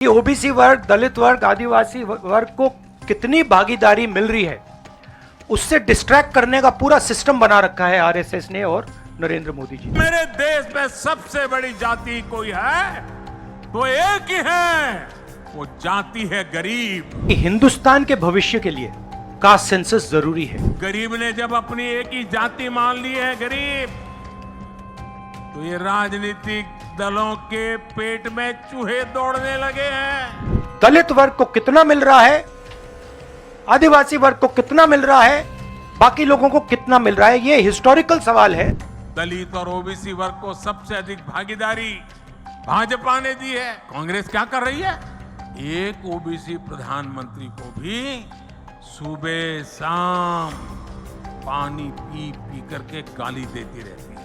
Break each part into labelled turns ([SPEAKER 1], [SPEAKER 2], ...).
[SPEAKER 1] कि ओबीसी वर्ग, दलित वर्ग, आदिवासी वर्ग को कितनी भागीदारी मिल रही है, उससे डिस्ट्रैक्ट करने का पूरा सिस्टम बना रखा है आरएसएस ने और नरेंद्र मोदी जी।
[SPEAKER 2] मेरे देश में सबसे बड़ी जाति कोई है तो एक ही है, वो जाति है गरीब।
[SPEAKER 1] हिंदुस्तान के भविष्य के लिए कास्ट सेंसस जरूरी है।
[SPEAKER 2] गरीब ने जब अपनी एक ही जाति मान ली है गरीब, तो ये राजनीतिक दलों के पेट में चूहे दौड़ने लगे हैं।
[SPEAKER 1] दलित वर्ग को कितना मिल रहा है, आदिवासी वर्ग को कितना मिल रहा है, बाकी लोगों को कितना मिल रहा है, ये हिस्टोरिकल सवाल है।
[SPEAKER 2] दलित और ओबीसी वर्ग को सबसे अधिक भागीदारी भाजपा ने दी है। कांग्रेस क्या कर रही है? एक ओबीसी प्रधानमंत्री को भी सुबह शाम पानी पी पी करके गाली देती रहती है।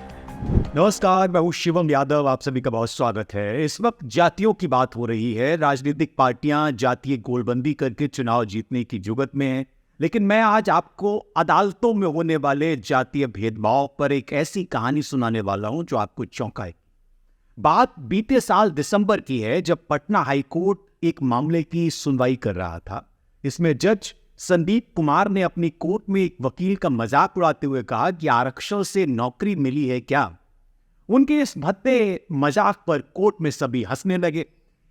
[SPEAKER 3] नमस्कार, मैं हूं शिवम यादव। आप सभी का बहुत स्वागत है। इस वक्त जातियों की बात हो रही है। राजनीतिक पार्टियां जातीय गोलबंदी करके चुनाव जीतने की जुगत में हैं, लेकिन मैं आज आपको अदालतों में होने वाले जातीय भेदभाव पर एक ऐसी कहानी सुनाने वाला हूं जो आपको चौंकाए। बात बीते साल दिसंबर की है, जब पटना हाईकोर्ट एक मामले की सुनवाई कर रहा था। इसमें जज संदीप कुमार ने अपनी कोर्ट में एक वकील का मजाक उड़ाते हुए कहा कि आरक्षण से नौकरी मिली है क्या। उनके इस भद्दे मजाक पर कोर्ट में सभी हंसने लगे।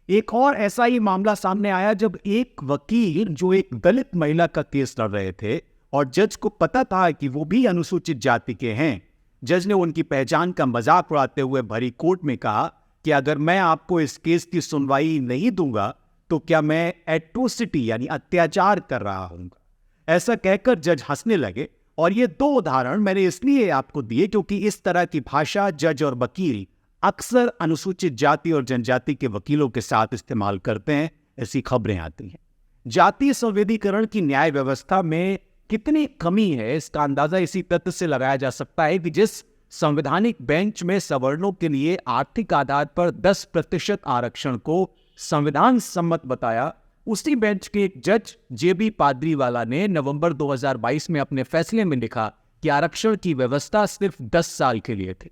[SPEAKER 3] एक और ऐसा ही मामला सामने आया जब एक वकील जो एक दलित महिला का केस लड़ रहे थे और जज को पता था कि वो भी अनुसूचित जाति के हैं, जज ने उनकी पहचान का मजाक उड़ाते हुए भरी कोर्ट में कहा कि अगर मैं आपको इस केस की सुनवाई नहीं दूंगा तो क्या मैं एट्रोसिटी यानी अत्याचार कर रहा हूंगा। ऐसा कहकर जज हंसने लगे। और ये दो उदाहरण मैंने इसलिए आपको दिए क्योंकि इस तरह की भाषा जज और वकील अक्सर अनुसूचित जाति और जनजाति के वकीलों के साथ इस्तेमाल करते हैं। ऐसी खबरें आती हैं। जातीय संवेदीकरण की न्याय व्यवस्था में कितनी कमी है, इसका अंदाजा इसी तथ्य से लगाया जा सकता है कि जिस संवैधानिक बेंच में सवर्णों के लिए आर्थिक आधार पर 10% आरक्षण को संविधान सम्मत बताया, उसी बेंच के एक जज जेबी पादरीवाला ने नवंबर 2022 में अपने फैसले में लिखा कि आरक्षण की व्यवस्था सिर्फ 10 साल के लिए थी,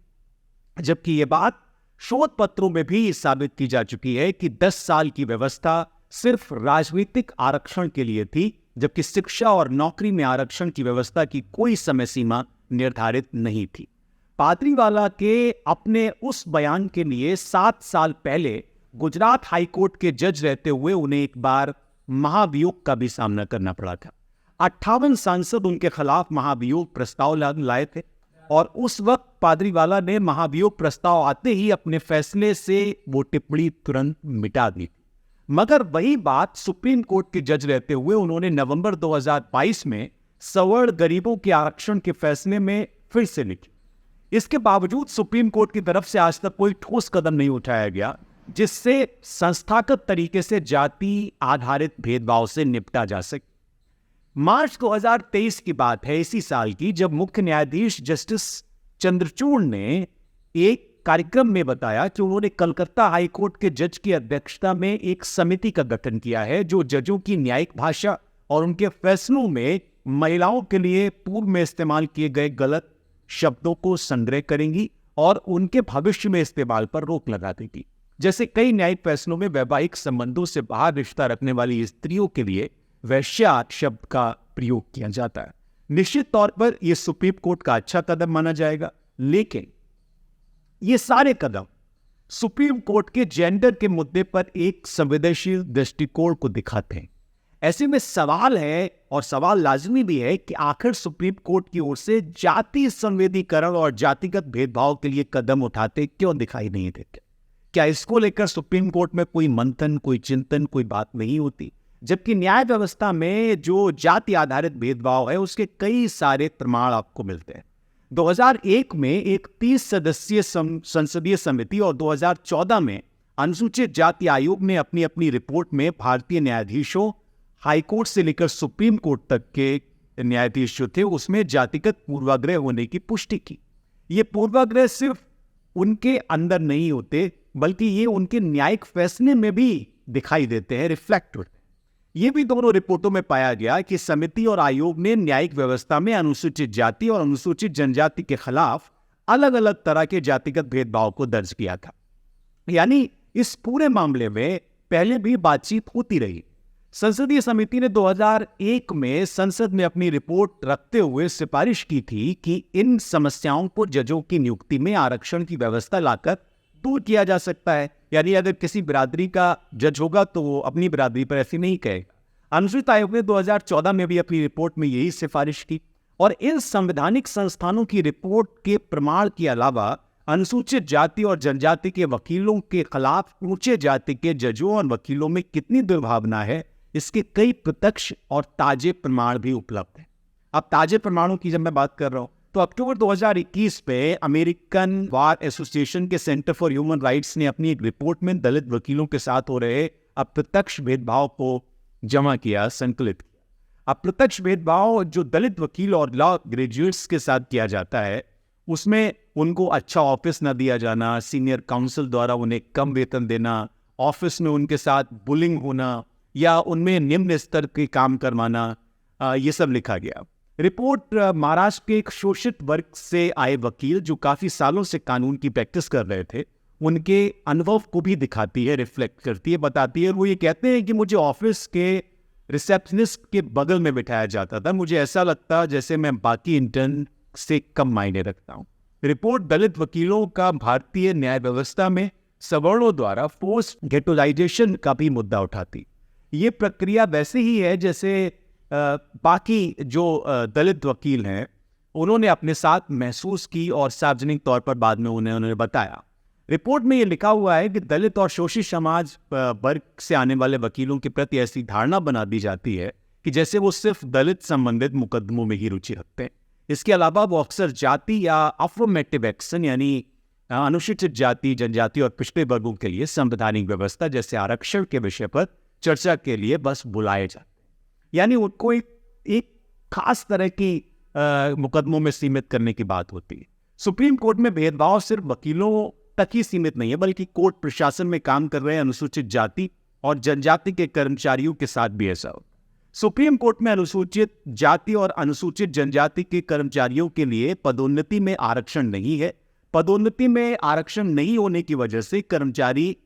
[SPEAKER 3] जबकि यह बात शोध पत्रों में भी साबित की जा चुकी है कि 10 साल की व्यवस्था सिर्फ राजनीतिक आरक्षण के लिए थी, जबकि शिक्षा और नौकरी में आरक्षण की व्यवस्था की कोई समय सीमा निर्धारित नहीं थी। पादरीवाला के अपने उस बयान के लिए 7 साल पहले गुजरात हाईकोर्ट के जज रहते हुए उन्हें एक बार महाभियोग का भी सामना करना पड़ा था। 58 सांसद उनके खिलाफ महाभियोग प्रस्ताव लाए थे और उस वक्त पादरीवाला ने महाभियोग प्रस्ताव आते ही अपने फैसले से वो टिप्पणी तुरंत मिटा दी। मगर वही बात सुप्रीम कोर्ट के जज रहते हुए उन्होंने नवंबर 2022 में सवर्ण गरीबों के आरक्षण के फैसले में फिर से लिखी। इसके बावजूद सुप्रीम कोर्ट की तरफ से आज तक कोई ठोस कदम नहीं उठाया गया जिससे संस्थागत तरीके से जाति आधारित भेदभाव से निपटा जा सके। मार्च 2023 की बात है, इसी साल की, जब मुख्य न्यायाधीश जस्टिस चंद्रचूड़ ने एक कार्यक्रम में बताया कि उन्होंने कलकत्ता हाईकोर्ट के जज की अध्यक्षता में एक समिति का गठन किया है जो जजों की न्यायिक भाषा और उनके फैसलों में महिलाओं के लिए पूर्व में इस्तेमाल किए गए गलत शब्दों को संग्रह करेंगी और उनके भविष्य में इस्तेमाल पर रोक लगा देगी। जैसे कई न्यायिक फैसलों में वैवाहिक संबंधों से बाहर रिश्ता रखने वाली स्त्रियों के लिए वैश्या शब्द का प्रयोग किया जाता है। निश्चित तौर पर यह सुप्रीम कोर्ट का अच्छा कदम माना जाएगा, लेकिन ये सारे कदम सुप्रीम कोर्ट के जेंडर के मुद्दे पर एक संवेदनशील दृष्टिकोण को दिखाते हैं। ऐसे में सवाल है, और सवाल लाजमी भी है, कि आखिर सुप्रीम कोर्ट की ओर से जातीय संवेदीकरण और जातिगत भेदभाव के लिए कदम उठाते क्यों दिखाई नहीं देते। क्या इसको लेकर सुप्रीम कोर्ट में कोई मंथन, कोई चिंतन, कोई बात नहीं होती? जबकि न्याय व्यवस्था में जो जाति आधारित भेदभाव है उसके कई सारे प्रमाण आपको मिलते हैं। 2001 में एक 30 सदस्यीय संसदीय समिति और 2014 में अनुसूचित जाति आयोग ने अपनी अपनी रिपोर्ट में भारतीय न्यायाधीशों, हाईकोर्ट से लेकर सुप्रीम कोर्ट तक के न्यायाधीश जो थे उसमें जातिगत पूर्वाग्रह होने की पुष्टि की। ये पूर्वाग्रह सिर्फ उनके अंदर नहीं होते, बल्कि ये उनके न्यायिक फैसले में भी दिखाई देते हैं, रिफ्लेक्ट होते हैं। ये भी दोनों रिपोर्टों में पाया गया कि समिति और आयोग ने न्यायिक व्यवस्था में अनुसूचित जाति और अनुसूचित जनजाति के खिलाफ अलग अलग तरह के जातिगत भेदभाव को दर्ज किया था। यानी इस पूरे मामले में पहले भी बातचीत होती रही। संसदीय समिति ने 2001 में संसद में अपनी रिपोर्ट रखते हुए सिफारिश की थी कि इन समस्याओं को जजों की नियुक्ति में आरक्षण की व्यवस्था लाकर दूर किया जा सकता है। यानी अगर किसी बिरादरी का जज होगा तो वो अपनी बिरादरी पर ऐसे नहीं कहेगा। अनुसूचित आयोग ने 2014 में भी अपनी रिपोर्ट में यही सिफारिश की। और इन संवैधानिक संस्थानों की रिपोर्ट के प्रमाण के अलावा अनुसूचित जाति और जनजाति के वकीलों के खिलाफ ऊंचे जाति के जजों और वकीलों में कितनी दुर्भावना है, इसके कई प्रत्यक्ष और ताजे प्रमाण भी उपलब्ध हैं। अब ताजे प्रमाणों की जब मैं बात कर रहा हूं तो अक्टूबर 2021 में अमेरिकन बार एसोसिएशन के सेंटर फॉर ह्यूमन राइट्स ने अपनी एक रिपोर्ट में दलित वकीलों के साथ हो रहे अप्रत्यक्ष भेदभाव को जमा किया, संकलित किया। अप्रत्यक्ष भेदभाव जो दलित वकील और लॉ ग्रेजुएट्स के साथ किया जाता है, उसमें उनको अच्छा ऑफिस न दिया जाना, सीनियर काउंसिल द्वारा उन्हें कम वेतन देना, ऑफिस में उनके साथ बुलिंग होना या उनमें निम्न स्तर के काम करवाना, ये सब लिखा गया। रिपोर्ट महाराष्ट्र के एक शोषित वर्ग से आए वकील जो काफी सालों से कानून की प्रैक्टिस कर रहे थे, उनके अनुभव को भी दिखाती है, रिफ्लेक्ट करती है, बताती है। वो ये कहते हैं कि मुझे ऑफिस के रिसेप्शनिस्ट के बगल में बिठाया जाता था, मुझे ऐसा लगता जैसे मैं बाकी इंटर्न से कम मायने रखता हूँ। रिपोर्ट दलित वकीलों का भारतीय न्याय व्यवस्था में सवर्णों द्वारा फोर्स गेटोलाइजेशन का भी मुद्दा उठाती। ये प्रक्रिया वैसे ही है जैसे बाकी जो दलित वकील हैं उन्होंने अपने साथ महसूस की और सार्वजनिक तौर पर बाद में उन्होंने बताया। रिपोर्ट में ये लिखा हुआ है कि दलित और शोषित समाज वर्ग से आने वाले वकीलों के प्रति ऐसी धारणा बना दी जाती है कि जैसे वो सिर्फ दलित संबंधित मुकदमों में ही रुचि रखते हैं। इसके अलावा वो अक्सर जाति या अफर्मेटिव एक्शन यानी अनुसूचित जाति, जनजाति और पिछड़े वर्गों के लिए संवैधानिक व्यवस्था जैसे आरक्षण के विषय पर चर्चा के लिए बस बुलाए जाते हैं। यानी उनको एक खास तरह की मुकदमों में सीमित करने की बात होती है। सुप्रीम कोर्ट में भेदभाव सिर्फ वकीलों तक ही सीमित नहीं है, बल्कि कोर्ट प्रशासन में काम कर रहे अनुसूचित जाति और जनजाति के कर्मचारियों के साथ भी ऐसा होता है। सुप्रीम कोर्ट में अनुसूचित जाति और अनुसूचित जनजाति के कर्मचारियों के लिए पदोन्नति में आरक्षण नहीं है। पदोन्नति में आरक्षण नहीं होने की वजह से कर्मचारी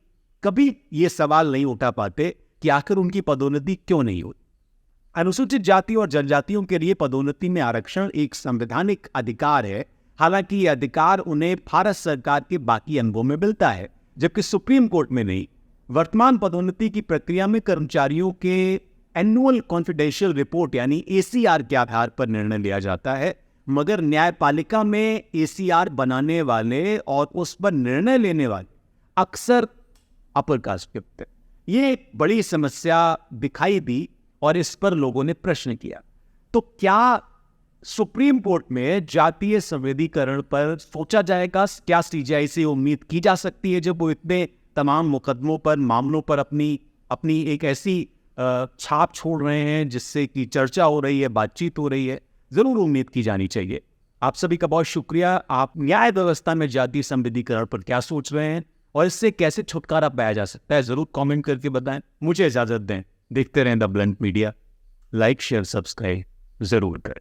[SPEAKER 3] कभी ये सवाल नहीं उठा पाते कि आखिर उनकी पदोन्नति क्यों नहीं होती। अनुसूचित जाति और जनजातियों के लिए पदोन्नति में आरक्षण एक संवैधानिक अधिकार है, हालांकि यह अधिकार उन्हें भारत सरकार के बाकी अंगों में मिलता है, जबकि सुप्रीम कोर्ट में नहीं। वर्तमान पदोन्नति की प्रक्रिया में कर्मचारियों के एनुअल कॉन्फिडेंशियल रिपोर्ट यानी एसीआर के आधार पर निर्णय लिया जाता है, मगर न्यायपालिका में एसीआर बनाने वाले और उस पर निर्णय लेने वाले अक्सर अपर कास्ट के होते हैं। ये एक बड़ी समस्या दिखाई दी और इस पर लोगों ने प्रश्न किया, तो क्या सुप्रीम कोर्ट में जातीय संवेदीकरण पर सोचा जाएगा? क्या सीजीआई से उम्मीद की जा सकती है जब वो इतने तमाम मुकदमों पर, मामलों पर अपनी एक ऐसी छाप छोड़ रहे हैं जिससे कि चर्चा हो रही है, बातचीत हो रही है? जरूर उम्मीद की जानी चाहिए। आप सभी का बहुत शुक्रिया। आप न्याय व्यवस्था में जातीय संवेदीकरण पर क्या सोच रहे हैं और इससे कैसे छुटकारा पाया जा सकता है, जरूर कमेंट करके बताएं। मुझे इजाजत दें। देखते रहें the blunt media. Like, share, subscribe जरूर करें।